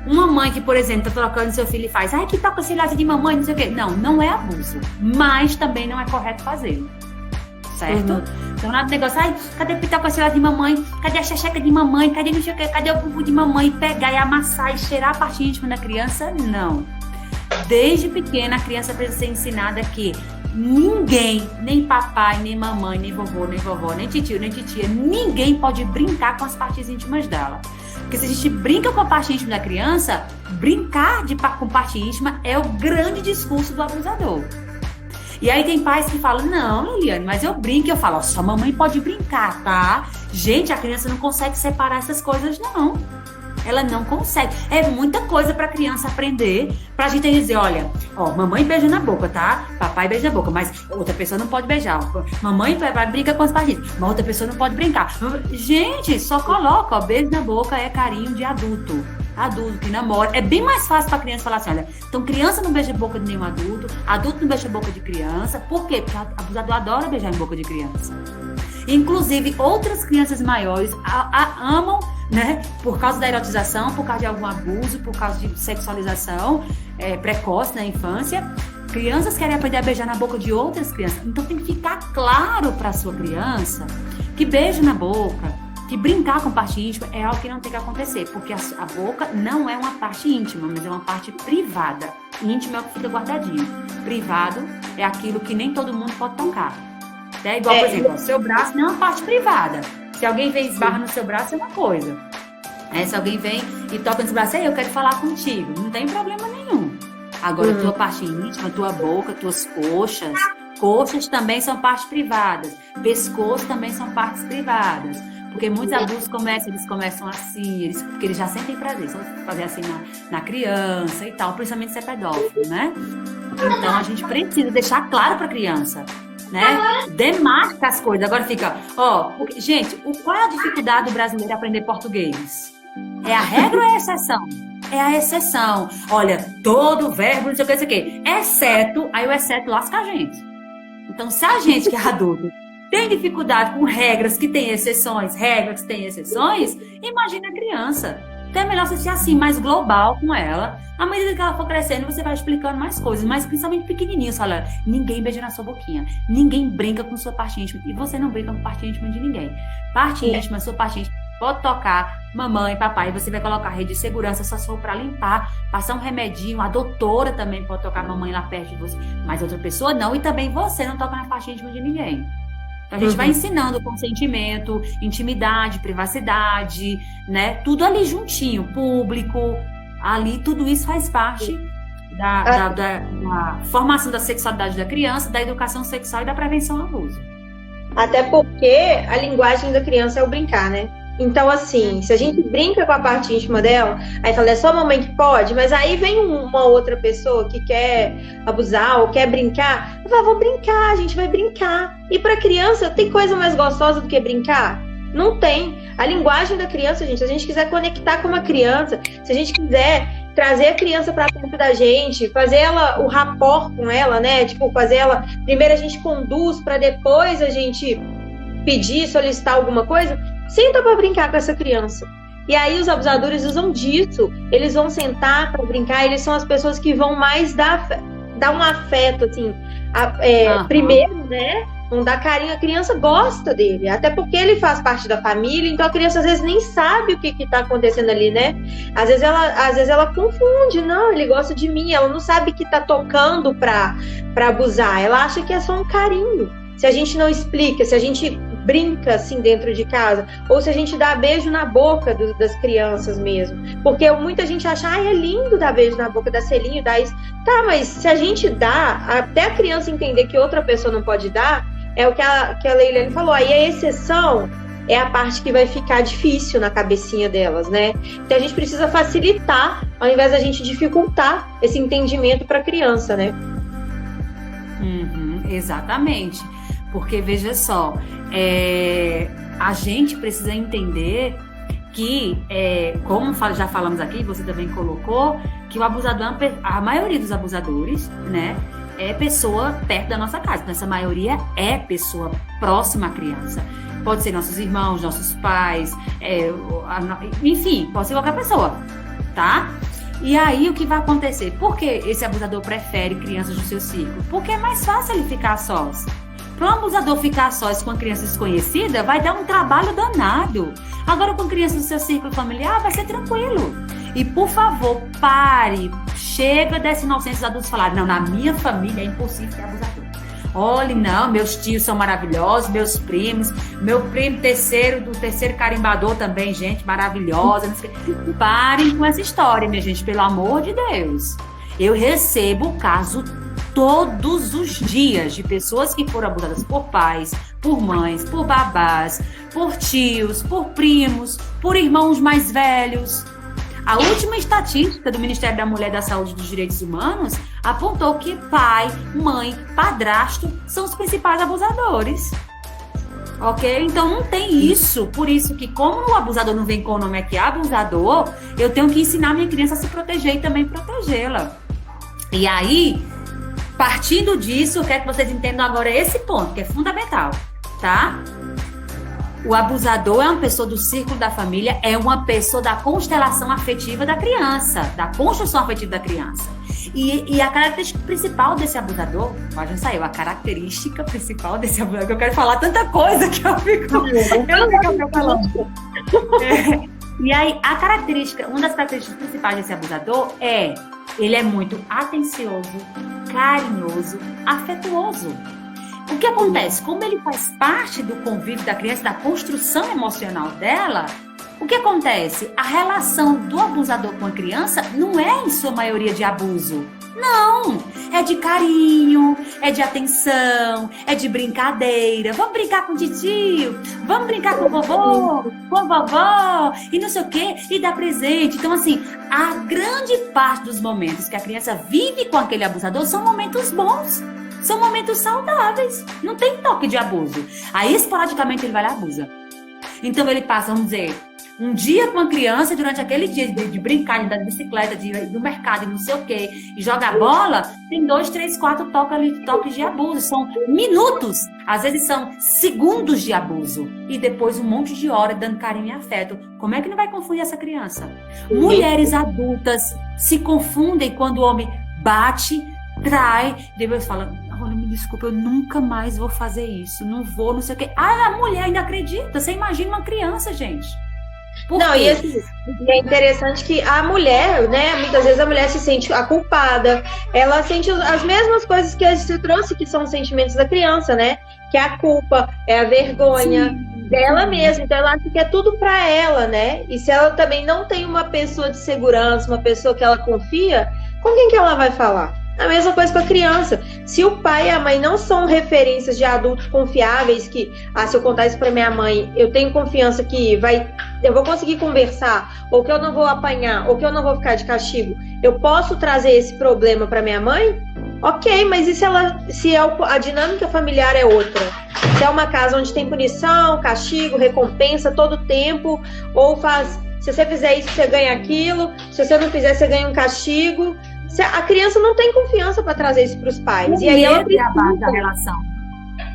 Uma mãe que, por exemplo, tá trocando seu filho e faz, ai, que toca esse laço de mamãe, não sei o quê. Não, não é abuso, mas também não é correto fazê-lo. Certo? Então, nada de negócio, ai, cadê o pitaco esse laço de mamãe? Cadê a xexeca de mamãe? Cadê não sei o quê? Cadê o bubu de mamãe? Pegar e amassar e cheirar a parte íntima da criança? Não. Desde pequena, a criança precisa ser ensinada que ninguém, nem papai, nem mamãe, nem vovô, nem vovó, nem tio, nem titia, ninguém pode brincar com as partes íntimas dela. Porque se a gente brinca com a parte íntima da criança, brincar com parte íntima é o grande discurso do abusador. E aí tem pais que falam, não, Liliane, mas eu brinco. Eu falo, ó, sua mamãe pode brincar, tá? Gente, a criança não consegue separar essas coisas, não. Ela não consegue. É muita coisa pra criança aprender, pra gente dizer, olha, ó, mamãe beija na boca, tá? Papai beija na boca, mas outra pessoa não pode beijar. Mamãe brinca com as partes, mas outra pessoa não pode brincar. Gente, só coloca, ó, beijo na boca é carinho de adulto. Adulto que namora. É bem mais fácil pra criança falar assim, olha, então criança não beija a boca de nenhum adulto, adulto não beija a boca de criança. Por quê? Porque o abusador adora beijar em boca de criança. Inclusive, outras crianças maiores amam, né? Por causa da erotização, por causa de algum abuso, por causa de sexualização precoce na infância. Crianças querem aprender a beijar na boca de outras crianças. Então tem que ficar claro para a sua criança que beijo na boca, que brincar com parte íntima é algo que não tem que acontecer, porque a boca não é uma parte íntima, mas é uma parte privada. Íntimo é o que fica guardadinho. Privado é aquilo que nem todo mundo pode tocar. É igual, por exemplo, o seu braço não é uma parte privada. Se alguém vem e esbarra no seu braço, é uma coisa. Se alguém vem e toca no seu braço, eu quero falar contigo. Não tem problema nenhum. Agora, tua parte íntima, tua boca, tuas coxas. Coxas também são partes privadas. Pescoço também são partes privadas. Porque muitos abusos eles começam assim, porque eles já sentem prazer. Só fazer assim na criança e tal. Principalmente se é pedófilo, né? Então, a gente precisa deixar claro para a criança. Né? Demarca as coisas. Agora fica, gente, qual é a dificuldade do brasileiro aprender português? É a regra ou é a exceção? é a exceção. Olha, todo verbo, não sei o que, exceto, aí o exceto lasca a gente. Então, se a gente que é adulto tem dificuldade com regras que têm exceções, imagina a criança. Então é melhor você ser assim, mais global com ela. À medida que ela for crescendo, você vai explicando mais coisas, mas principalmente pequenininho. Você fala, ninguém beija na sua boquinha, ninguém brinca com sua parte íntima. E você não brinca com parte íntima de ninguém. Parte íntima, sua parte íntima, pode tocar mamãe, papai, você vai colocar rede de segurança só se for para limpar, passar um remedinho. A doutora também pode tocar mamãe lá perto de você, mas outra pessoa não. E também você não toca na parte íntima de ninguém. Então, a gente vai ensinando consentimento, intimidade, privacidade, né? Tudo ali juntinho, público, ali, tudo isso faz parte da formação da sexualidade da criança, da educação sexual e da prevenção ao abuso. Até porque a linguagem da criança é o brincar, né? Então, assim, se a gente brinca com a parte íntima dela, aí fala, é só a mamãe que pode, mas aí vem uma outra pessoa que quer abusar ou quer brincar, eu falo, vou brincar, a gente vai brincar. E para criança, tem coisa mais gostosa do que brincar? Não tem. A linguagem da criança, gente, se a gente quiser conectar com uma criança, se a gente quiser trazer a criança para perto da gente, fazer ela, o rapport com ela, né? Tipo, fazer ela, primeiro a gente conduz, para depois a gente pedir, solicitar alguma coisa, senta para brincar com essa criança. E aí os abusadores usam disso, eles vão sentar para brincar, eles são as pessoas que vão mais dar um afeto, assim, primeiro, né? Vão dar carinho, a criança gosta dele, até porque ele faz parte da família, então a criança às vezes nem sabe o que está acontecendo ali, né? Às vezes ela confunde, não, ele gosta de mim, ela não sabe que tá tocando para abusar, ela acha que é só um carinho. Se a gente não explica, se a gente brinca assim dentro de casa, ou se a gente dá beijo na boca das crianças mesmo, porque muita gente acha, é lindo dar beijo na boca, dar selinho, dar isso, tá, mas se a gente dá, até a criança entender que outra pessoa não pode dar, é o que a Leilane falou, aí a exceção é a parte que vai ficar difícil na cabecinha delas, né? Então a gente precisa facilitar, ao invés da gente dificultar esse entendimento para a criança, né? Exatamente. Porque, veja só, a gente precisa entender que, como já falamos aqui, você também colocou, que o abusador, a maioria dos abusadores, né, é pessoa perto da nossa casa. Então, essa maioria é pessoa próxima à criança. Pode ser nossos irmãos, nossos pais, enfim, pode ser qualquer pessoa, tá? E aí, o que vai acontecer? Por que esse abusador prefere crianças do seu círculo? Porque é mais fácil ele ficar sós. Para um abusador ficar sós com uma criança desconhecida, vai dar um trabalho danado. Agora, com crianças do seu círculo familiar, vai ser tranquilo. E, por favor, pare. Chega dessa inocência dos adultos falarem, não, na minha família é impossível ter abusador. Olha, não, meus tios são maravilhosos, meus primos, meu primo do terceiro carimbador também, gente maravilhosa. Parem com essa história, minha gente, pelo amor de Deus. Eu recebo o caso todos os dias de pessoas que foram abusadas por pais, por mães, por babás, por tios, por primos, por irmãos mais velhos. A última estatística do Ministério da Mulher, da Saúde e dos Direitos Humanos apontou que pai, mãe, padrasto são os principais abusadores. Ok? Então não tem isso. Por isso que, como o abusador não vem com o nome aqui, abusador, eu tenho que ensinar minha criança a se proteger e também protegê-la. E aí, partindo disso, eu quero que vocês entendam agora esse ponto, que é fundamental, tá? O abusador é uma pessoa do círculo da família, é uma pessoa da constelação afetiva da criança, da construção afetiva da criança. E a característica principal desse abusador, já saiu, a característica principal desse abusador, que eu quero falar tanta coisa que eu fico... E aí, uma das características principais desse abusador ele é muito atencioso, carinhoso, afetuoso. O que acontece? Como ele faz parte do convívio da criança, da construção emocional dela, o que acontece? A relação do abusador com a criança não é, em sua maioria, de abuso. Não! É de carinho, é de atenção, é de brincadeira. Vamos brincar com o titio, vamos brincar com o vovô, com a vovó, e não sei o quê, e dar presente. Então, assim, a grande parte dos momentos que a criança vive com aquele abusador são momentos bons. São momentos saudáveis. Não tem toque de abuso. Aí, esporadicamente, ele vai lá e abusa. Então, ele passa, vamos dizer, Um dia com uma criança, durante aquele dia de brincar, de andar de bicicleta, de ir no mercado, e não sei o quê, e jogar bola, tem 2, 3, 4 toques de abuso. São minutos, às vezes são segundos de abuso. E depois um monte de horas dando carinho e afeto. Como é que não vai confundir essa criança? Mulheres adultas se confundem quando o homem bate, trai, depois fala, olha, me desculpa, eu nunca mais vou fazer isso, não vou, não sei o quê. Ah, a mulher ainda acredita. Você imagina uma criança, gente. Não, e assim, é interessante que a mulher, né, muitas vezes a mulher se sente a culpada, ela sente as mesmas coisas que a gente trouxe, que são os sentimentos da criança, né, que é a culpa, é a vergonha dela mesma, então ela acha que é tudo pra ela, né, e se ela também não tem uma pessoa de segurança, uma pessoa que ela confia, com quem que ela vai falar? A mesma coisa com a criança. Se o pai e a mãe não são referências de adultos confiáveis, que, se eu contar isso para minha mãe, eu tenho confiança que eu vou conseguir conversar, ou que eu não vou apanhar, ou que eu não vou ficar de castigo, eu posso trazer esse problema para minha mãe? Ok, mas e se a dinâmica familiar é outra? Se é uma casa onde tem punição, castigo, recompensa todo tempo, ou se você fizer isso, você ganha aquilo, se você não fizer, você ganha um castigo. A criança não tem confiança para trazer isso para os pais. E aí ela precisa da relação.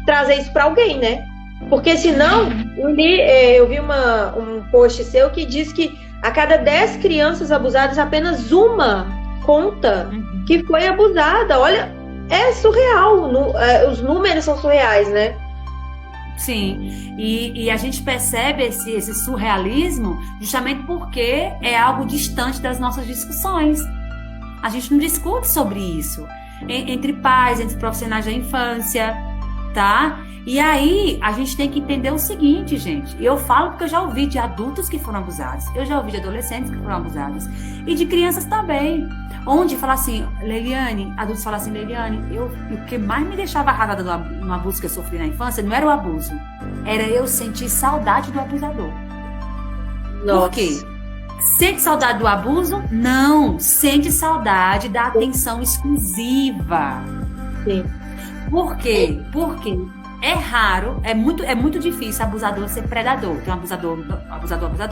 Trazer isso para alguém, né? Porque senão, eu vi um post seu que diz que a cada 10 crianças abusadas, apenas uma conta que foi abusada. Olha, é surreal. Os números são surreais, né? Sim, e a gente percebe esse surrealismo justamente porque é algo distante das nossas discussões. A gente não discute sobre isso entre pais, entre profissionais da infância, tá? E aí, a gente tem que entender o seguinte, gente. Eu falo porque eu já ouvi de adultos que foram abusados, eu já ouvi de adolescentes que foram abusados, e de crianças também. Onde fala assim, Leiliane, adultos falam assim, Leiliane, o que mais me deixava arrasada no abuso que eu sofri na infância não era o abuso, era eu sentir saudade do abusador. Nossa. Por quê? Sente saudade do abuso? Não. Sente saudade da atenção exclusiva. Sim. Por quê? Porque é raro, é muito difícil abusador ser predador. Tem um abusador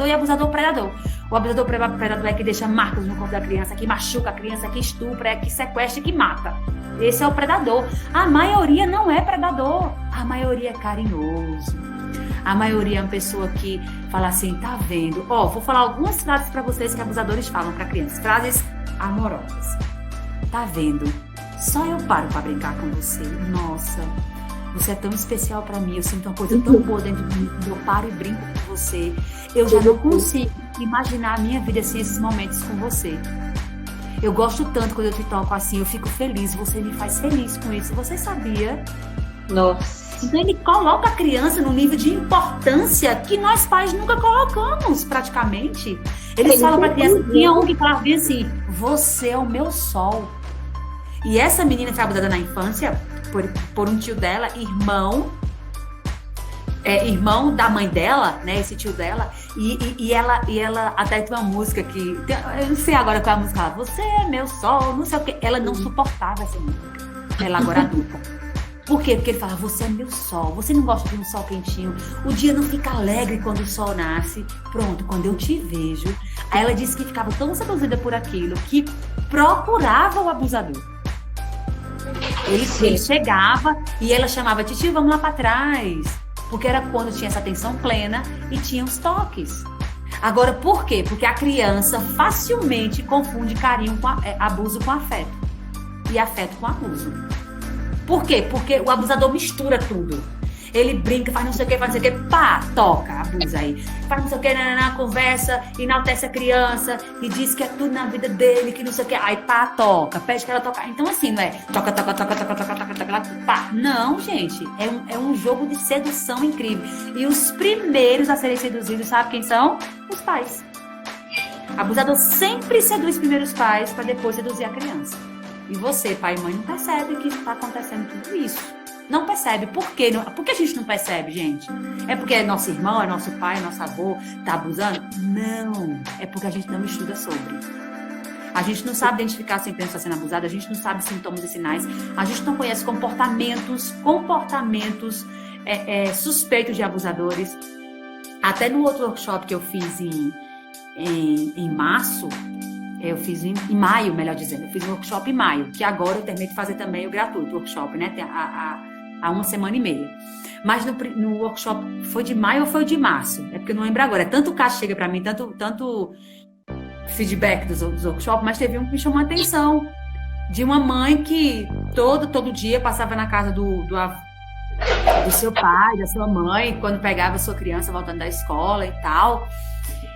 e abusador predador. O abusador predador é que deixa marcas no corpo da criança, que machuca a criança, que estupra, que sequestra, que mata. Esse é o predador. A maioria não é predador. A maioria é carinhoso. A maioria é uma pessoa que fala assim, tá vendo? Vou falar algumas frases para vocês que abusadores falam para crianças. Frases amorosas. Tá vendo? Só eu paro para brincar com você. Nossa, você é tão especial para mim. Eu sinto uma coisa tão boa dentro de mim. Eu paro e brinco com você. Eu já não consigo imaginar a minha vida sem esses momentos com você. Eu gosto tanto quando eu te toco assim. Eu fico feliz. Você me faz feliz com isso. Você sabia? Nossa. Então ele coloca a criança no nível de importância que nós pais nunca colocamos, praticamente. Eles falam para a criança, tinha um que falava bem assim, você é o meu sol. E essa menina foi abusada na infância por um tio dela, irmão da mãe dela, né, esse tio dela, e ela até tem uma música que, eu não sei agora qual é a música, você é meu sol, não sei o que, ela não suportava essa música, ela agora adulta. Por quê? Porque ele fala, você é meu sol, você não gosta de um sol quentinho, o dia não fica alegre quando o sol nasce, pronto, quando eu te vejo. Aí ela disse que ficava tão seduzida por aquilo, que procurava o abusador. Ele chegava e ela chamava, titio, vamos lá para trás, porque era quando tinha essa atenção plena e tinha os toques. Agora, por quê? Porque a criança facilmente confunde carinho abuso com afeto, e afeto com abuso. Por quê? Porque o abusador mistura tudo. Ele brinca, faz não sei o que, pá, toca, abusa aí. Faz não sei o que, conversa, enaltece a criança e diz que é tudo na vida dele, que não sei o que. Aí pá, toca, pede que ela toque. Então assim, não é toca, pá. Não, gente, é um jogo de sedução incrível. E os primeiros a serem seduzidos, sabe quem são? Os pais. Abusador sempre seduz primeiro os pais para depois seduzir a criança. E você, pai e mãe, não percebe que está acontecendo tudo isso. Não percebe. Por quê? Por que a gente não percebe, gente? É porque é nosso irmão, é nosso pai, é nosso avô, está abusando? Não. É porque a gente não estuda sobre. A gente não sabe identificar se a criança está sendo abusada, a gente não sabe sintomas e sinais, a gente não conhece comportamentos suspeitos de abusadores. Até no outro workshop que eu fiz em março, eu fiz em maio, melhor dizendo, eu fiz um workshop em maio, que agora eu terminei de fazer também o gratuito, o workshop, né? Há uma semana e meia. Mas no workshop, foi de maio ou foi de março? É porque eu não lembro agora. Tanto caso chega para mim, tanto feedback dos workshops, mas teve um que me chamou a atenção. De uma mãe que todo dia passava na casa do seu pai, da sua mãe, quando pegava a sua criança voltando da escola e tal.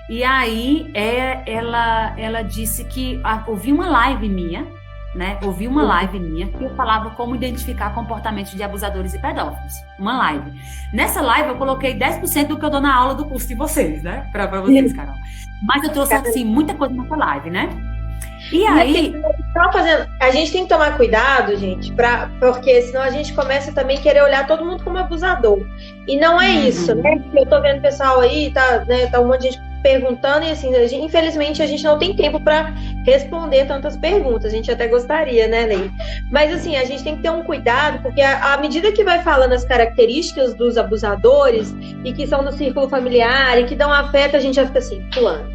E aí ela disse que ouviu uma live minha, né? Ouvi uma live minha que eu falava como identificar comportamentos de abusadores e pedófilos. Uma live. Nessa live eu coloquei 10% do que eu dou na aula do curso de vocês, né? Pra vocês, Carol. Mas eu trouxe, assim, muita coisa nessa live, né? E aí... A gente tem que tomar cuidado, gente, porque senão a gente começa também a querer olhar todo mundo como abusador. E não é isso, né? Eu tô vendo o pessoal aí, tá um monte de gente perguntando, e assim, infelizmente a gente não tem tempo para responder tantas perguntas. A gente até gostaria, né, Ney? Mas assim, a gente tem que ter um cuidado, porque à medida que vai falando as características dos abusadores, e que são do círculo familiar, e que dão afeto, a gente já fica assim, fulano,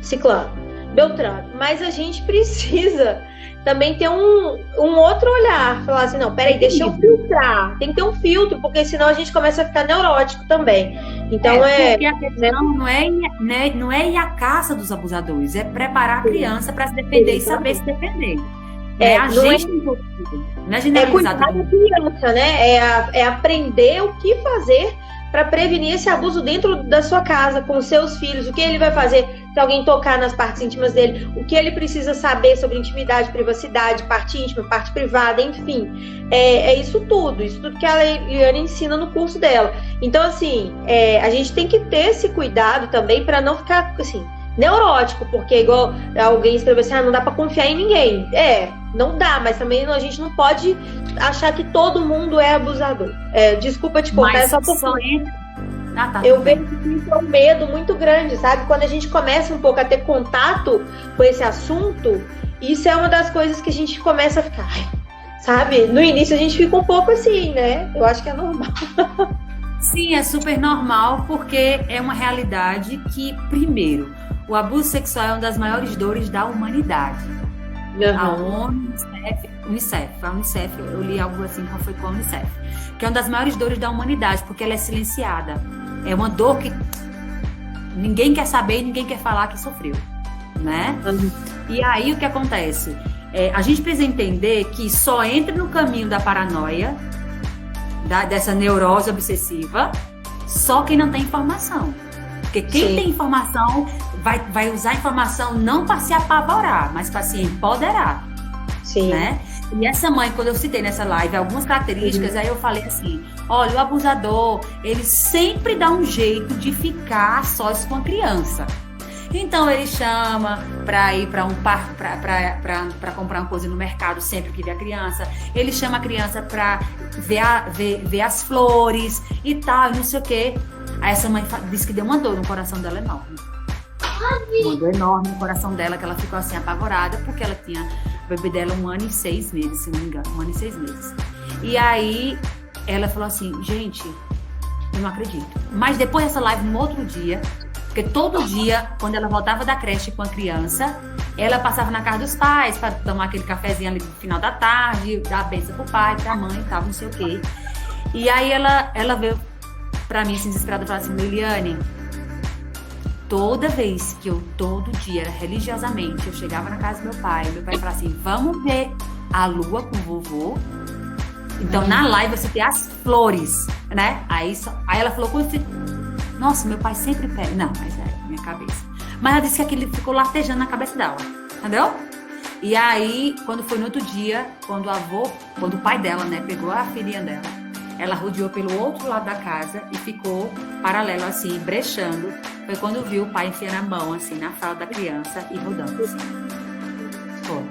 ciclano, beltrano. Mas a gente precisa também ter um outro olhar, falar assim, não, peraí, deixa eu filtrar, tem que ter um filtro, porque senão a gente começa a ficar neurótico também. Então porque a questão não é ir à caça dos abusadores, é preparar a criança para se defender e saber se defender. A gente não é generalizar cuidar da criança, né? É aprender o que fazer para prevenir esse abuso dentro da sua casa, com seus filhos, o que ele vai fazer se alguém tocar nas partes íntimas dele, o que ele precisa saber sobre intimidade, privacidade, parte íntima, parte privada, enfim. É isso tudo que a Eliane ensina no curso dela. Então, assim, a gente tem que ter esse cuidado também para não ficar, assim, neurótico, porque igual alguém escreveu assim, não dá para confiar em ninguém. Não dá, mas também a gente não pode achar que todo mundo é abusador. Desculpa te contar, mas só eu vejo que isso é um medo muito grande, sabe? Quando a gente começa um pouco a ter contato com esse assunto, isso é uma das coisas que a gente começa a ficar, sabe? No início a gente fica um pouco assim, né? Eu acho que é normal. Sim, é super normal, porque é uma realidade que, primeiro, o abuso sexual é uma das maiores dores da humanidade. A ONU, a Unicef, eu li algo assim, qual foi com a Unicef, que é uma das maiores dores da humanidade, porque ela é silenciada. É uma dor que ninguém quer saber e ninguém quer falar que sofreu, né? E aí o que acontece? A gente precisa entender que só entra no caminho da paranoia, dessa neurose obsessiva, só quem não tem informação. Porque quem tem informação vai usar a informação não para se apavorar, mas para se empoderar. Sim. Né? E essa mãe, quando eu citei nessa live algumas características, aí eu falei assim, olha, o abusador, ele sempre dá um jeito de ficar sós com a criança. Então ele chama para ir para um parque, para comprar uma coisa no mercado sempre que vê a criança. Ele chama a criança para ver as flores e tal, não sei o quê. Aí essa mãe disse que deu uma dor no coração dela enorme. Uma dor enorme no coração dela, que ela ficou assim apavorada, porque ela tinha o bebê dela 1 ano e 6 meses, se não me engano, 1 ano e 6 meses. E aí ela falou assim, gente, eu não acredito. Mas depois dessa live, no outro dia, porque todo dia, quando ela voltava da creche com a criança, ela passava na casa dos pais para tomar aquele cafezinho ali no final da tarde, dar a benção pro pai, pra mãe e tal, não sei o quê. E aí ela veio pra mim assim, desesperada, e falou assim, Eliane, todo dia, religiosamente, eu chegava na casa do meu pai falava assim, vamos ver a lua com o vovô. Então, na live, você tem as flores, né? Aí ela falou, nossa, meu pai sempre pega. Não, mas é minha cabeça. Mas ela disse que aquilo ficou latejando na cabeça dela, entendeu? E aí, quando foi no outro dia, quando o pai dela, né, pegou a filhinha dela, ela rodeou pelo outro lado da casa e ficou paralelo, assim, brechando. Foi quando viu o pai enfiando a mão, assim, na fala da criança e rodando, assim. Foi.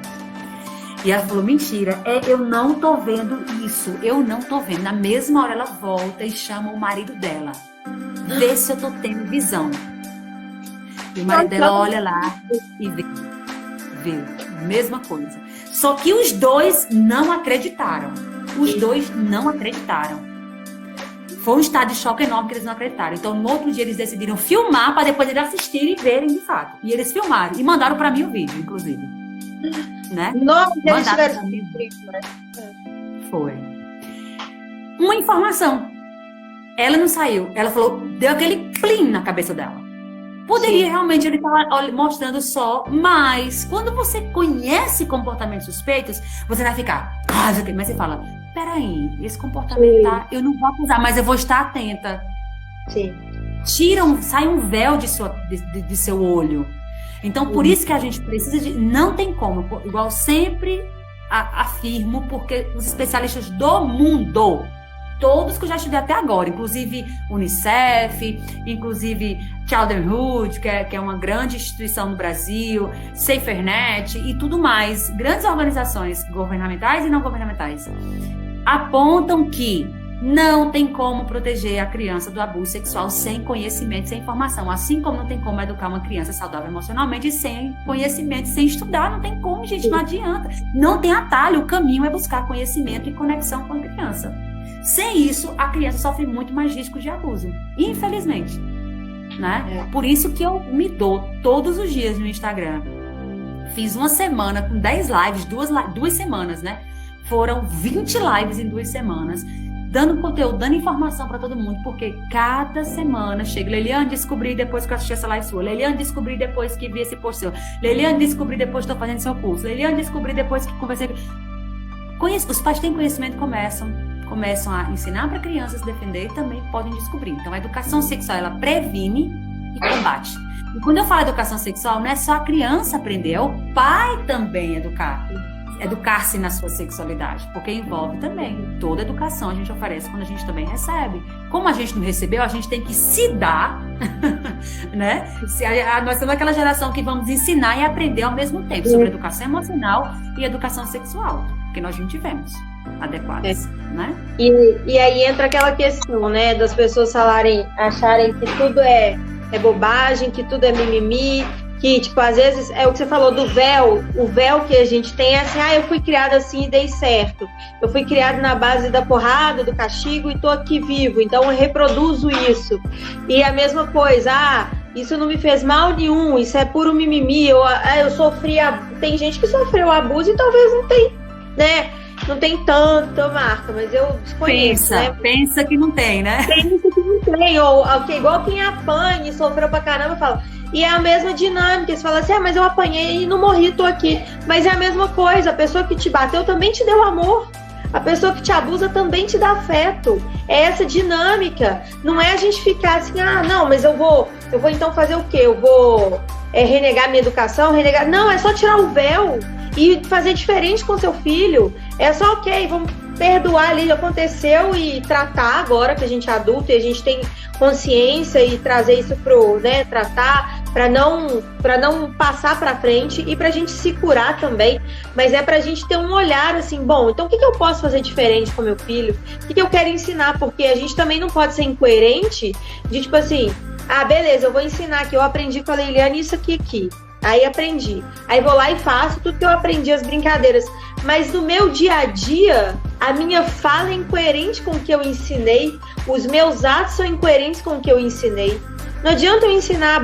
E ela falou, mentira, eu não tô vendo isso, eu não tô vendo. Na mesma hora ela volta e chama o marido dela. Vê se eu tô tendo visão. E o marido dela olha lá e vê. Mesma coisa. Só que os dois não acreditaram. Foi um estado de choque enorme que eles não acreditaram. Então, no outro dia, eles decidiram filmar para depois eles assistirem e verem de fato. E eles filmaram. E mandaram para mim o vídeo, inclusive. Né? Nossa, eles mandaram tiveram né? Foi. Uma informação. Ela não saiu. Ela falou, deu aquele plim na cabeça dela. Poderia realmente ele estar mostrando só, mas quando você conhece comportamentos suspeitos, você vai ficar, mas você fala, peraí, esse comportamento tá, eu não vou acusar, mas eu vou estar atenta. Sim. Sai um véu de seu olho. Então, por isso que a gente precisa de, não tem como, igual sempre afirmo, porque os especialistas do mundo, todos que eu já estudei até agora, inclusive Unicef, inclusive Childhood, que é uma grande instituição no Brasil, SaferNet e tudo mais, grandes organizações governamentais e não governamentais, apontam que não tem como proteger a criança do abuso sexual sem conhecimento, sem informação, assim como não tem como educar uma criança saudável emocionalmente sem conhecimento, sem estudar, não tem como, gente, não adianta, não tem atalho, o caminho é buscar conhecimento e conexão com a criança. Sem isso, a criança sofre muito mais risco de abuso, infelizmente, né? Por isso que eu me dou todos os dias no Instagram. Fiz uma semana com 10 lives, duas semanas, né? Foram 20 lives em 2 semanas, dando conteúdo, dando informação para todo mundo, porque cada semana chega, Leliane, descobri depois que eu assisti essa live sua, Leliane, descobri depois que vi esse post seu, Leliane, descobri depois que estou fazendo seu curso, Leliane, descobri depois que conversei. Os pais têm conhecimento, começam a ensinar para crianças se defender e também podem descobrir. Então, a educação sexual, ela previne e combate. E quando eu falo educação sexual, não é só a criança aprender, é o pai também educar-se na sua sexualidade, porque envolve também toda a educação a gente oferece quando a gente também recebe. Como a gente não recebeu, a gente tem que se dar, né? Nós somos aquela geração que vamos ensinar e aprender ao mesmo tempo sobre educação emocional e educação sexual, porque nós não tivemos adequadas, né? E aí entra aquela questão, né, das pessoas acharem que tudo é bobagem, que tudo é mimimi, que, tipo, às vezes é o que você falou do véu, o véu que a gente tem é assim, eu fui criada assim e dei certo, eu fui criada na base da porrada, do castigo e tô aqui vivo, então eu reproduzo isso. E a mesma coisa, isso não me fez mal nenhum, isso é puro mimimi, eu sofri, tem gente que sofreu abuso e talvez não tem, né? Não tem tanta marca, mas eu desconheço, pensa que não tem, né? Pensa que não tem, ou igual quem apanha e sofreu pra caramba, fala. E é a mesma dinâmica, você fala assim, mas eu apanhei e não morri, tô aqui. Mas é a mesma coisa, a pessoa que te bateu também te deu amor. A pessoa que te abusa também te dá afeto. É essa dinâmica. Não é a gente ficar assim, não, mas eu vou então fazer o quê? Eu vou renegar minha educação, Não, é só tirar o véu e fazer diferente com seu filho. É só, vamos perdoar ali, aconteceu e tratar agora que a gente é adulto e a gente tem consciência e trazer isso tratar para não passar para frente e pra gente se curar também, mas é pra gente ter um olhar assim, bom, então o que eu posso fazer diferente com meu filho? O que eu quero ensinar? Porque a gente também não pode ser incoerente de tipo assim, beleza, eu vou ensinar que eu aprendi com a Leiliane isso aqui. Aí aprendi. Aí vou lá e faço tudo que eu aprendi, as brincadeiras. Mas no meu dia a dia, a minha fala é incoerente com o que eu ensinei. Os meus atos são incoerentes com o que eu ensinei. Não adianta eu ensinar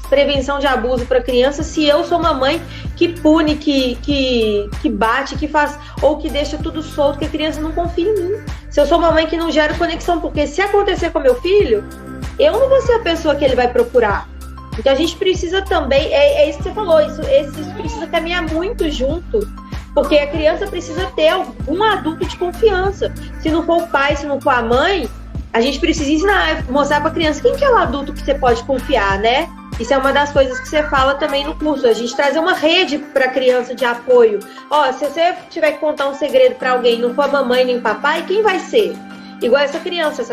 prevenção de abuso para criança se eu sou uma mãe que pune, que bate, que faz, ou que deixa tudo solto, que a criança não confia em mim. Se eu sou uma mãe que não gera conexão, porque se acontecer com meu filho, eu não vou ser a pessoa que ele vai procurar. Então a gente precisa também, é isso que você falou, isso precisa caminhar muito junto, porque a criança precisa ter um adulto de confiança. Se não for o pai, se não for a mãe, a gente precisa ensinar, mostrar para a criança quem que é o adulto que você pode confiar, né? Isso é uma das coisas que você fala também no curso, a gente trazer uma rede para a criança de apoio. Se você tiver que contar um segredo para alguém, não for a mamãe nem o papai, quem vai ser? Igual essa criança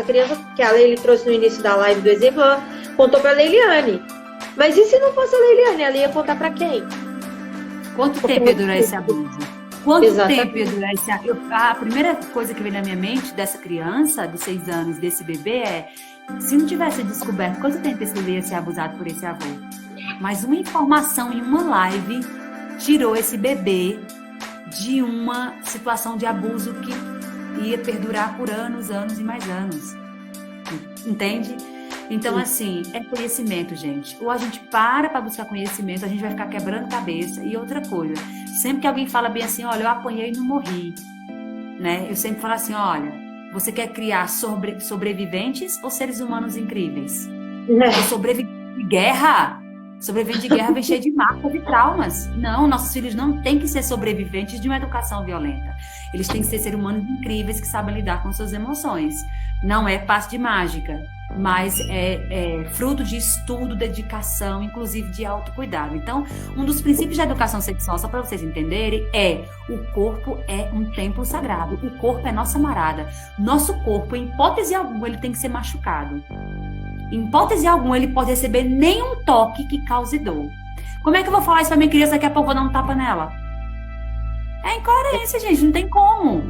que a Leili trouxe no início da live do exemplo, ela contou para a Leiliane. Mas e se não fosse a Leiliane, ela ia contar pra quem? Quanto tempo ia durar esse abuso? Quanto tempo ia durar esse abuso? A primeira coisa que veio na minha mente dessa criança, de 6 anos, desse bebê, se não tivesse descoberto quanto tempo esse bebê ia ser abusado por esse avô. Mas uma informação em uma live tirou esse bebê de uma situação de abuso que ia perdurar por anos e mais anos. Entende? Então, assim, é conhecimento, gente. Ou a gente para buscar conhecimento, a gente vai ficar quebrando cabeça. E outra coisa, sempre que alguém fala bem assim, olha, eu apanhei e não morri, né? Eu sempre falo assim, olha, você quer criar sobreviventes ou seres humanos incríveis? Ou sobrevivente de guerra? Sobrevivente de guerra vem cheio de marcas e traumas. Não, nossos filhos não têm que ser sobreviventes de uma educação violenta. Eles têm que ser seres humanos incríveis que sabem lidar com suas emoções. Não é passe de mágica, mas é fruto de estudo, dedicação, inclusive de autocuidado. Então, um dos princípios da educação sexual, só para vocês entenderem, o corpo é um templo sagrado. O corpo é nossa morada. Nosso corpo, em hipótese alguma, ele tem que ser machucado. Em hipótese alguma, ele pode receber nenhum toque que cause dor. Como é que eu vou falar isso pra minha criança daqui a pouco eu vou dar um tapa nela? É incoerência, gente. Não tem como.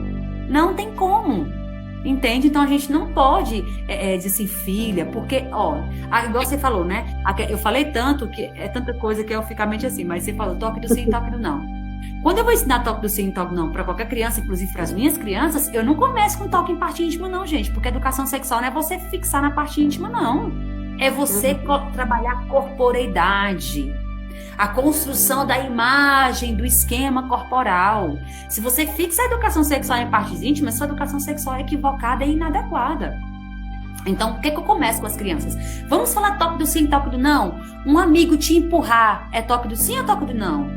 Não tem como. Entende? Então a gente não pode dizer assim, filha, porque, igual você falou, né? Eu falei tanto que é tanta coisa que eu fico mente assim, mas você falou toque do sim, toque do não. Quando eu vou ensinar toque do sim e toque do não para qualquer criança, inclusive para as minhas crianças, eu não começo com toque em parte íntima, não, gente, porque educação sexual não é você fixar na parte íntima, não. É você trabalhar a corporeidade, a construção da imagem, do esquema corporal. Se você fixa a educação sexual em partes íntimas, sua educação sexual é equivocada e inadequada. Então, o que eu começo com as crianças? Vamos falar toque do sim, toque do não? Um amigo te empurrar, é toque do sim ou toque do não?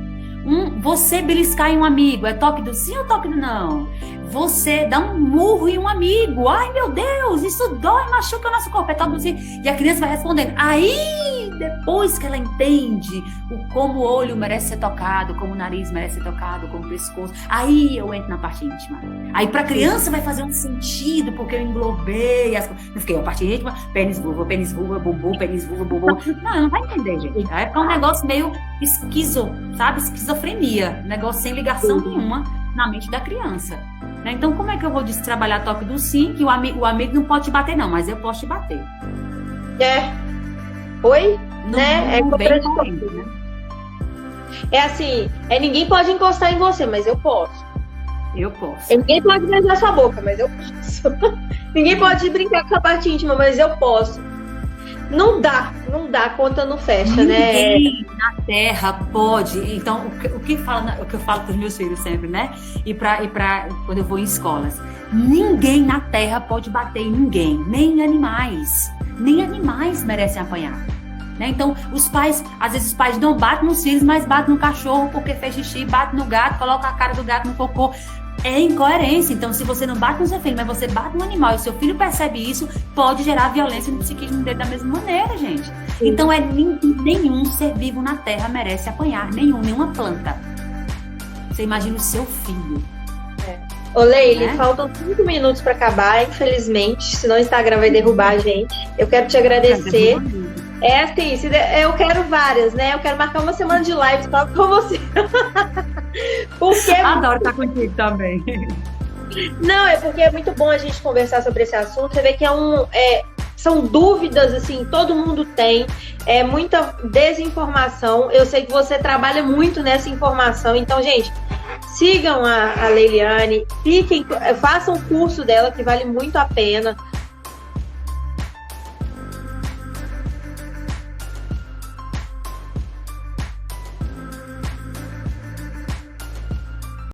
Você beliscar em um amigo, é toque do sim ou toque do não? Você dá um murro em um amigo, ai meu Deus, isso dói, machuca o nosso corpo, é toque do sim. E a criança vai respondendo. Aí, depois que ela entende como o olho merece ser tocado, como o nariz merece ser tocado, como o pescoço, aí eu entro na parte íntima. Aí pra criança vai fazer um sentido, porque eu englobei as coisas. Não fiquei, a parte íntima, pênis, vulva, bumbum, pênis, vulva, bumbum. Não vai entender, gente. Aí é um negócio meio esquizofrenia, negócio sem ligação nenhuma na mente da criança. Né? Então, como é que eu vou trabalhar toque do sim, que o amigo não pode te bater, não, mas eu posso te bater. Oi? Não, né? Não bem corrente, né? É assim, ninguém pode encostar em você, mas eu posso. Eu posso. Ninguém pode beijar sua boca, mas eu posso. Ninguém pode brincar com a parte íntima, mas eu posso. Não dá, a conta não fecha, Ninguém né? na Terra pode. Então, o que eu falo para os meus filhos sempre, né? E para quando eu vou em escolas. Ninguém na Terra pode bater em ninguém, nem animais. Nem animais merecem apanhar. Né? Então, às vezes os pais não batem nos filhos, mas batem no cachorro porque fez xixi, bate no gato, coloca a cara do gato no cocô. É incoerência. Então, se você não bate no seu filho, mas você bate no animal e o seu filho percebe isso, pode gerar violência no psiquismo dele da mesma maneira, gente. Sim. Então, nenhum ser vivo na Terra merece apanhar. Nenhuma planta. Você imagina o seu filho. Ô, Leile, faltam 5 minutos para acabar, infelizmente. Senão o Instagram vai derrubar a gente. Eu quero te agradecer. Assim, eu quero várias, né? Eu quero marcar uma semana de live só com você. Porque adoro estar contigo também. Não, é porque é muito bom a gente conversar sobre esse assunto. Você vê que são dúvidas, assim, todo mundo tem. É muita desinformação. Eu sei que você trabalha muito nessa informação. Então, gente, sigam a Leiliane, façam o curso dela, que vale muito a pena.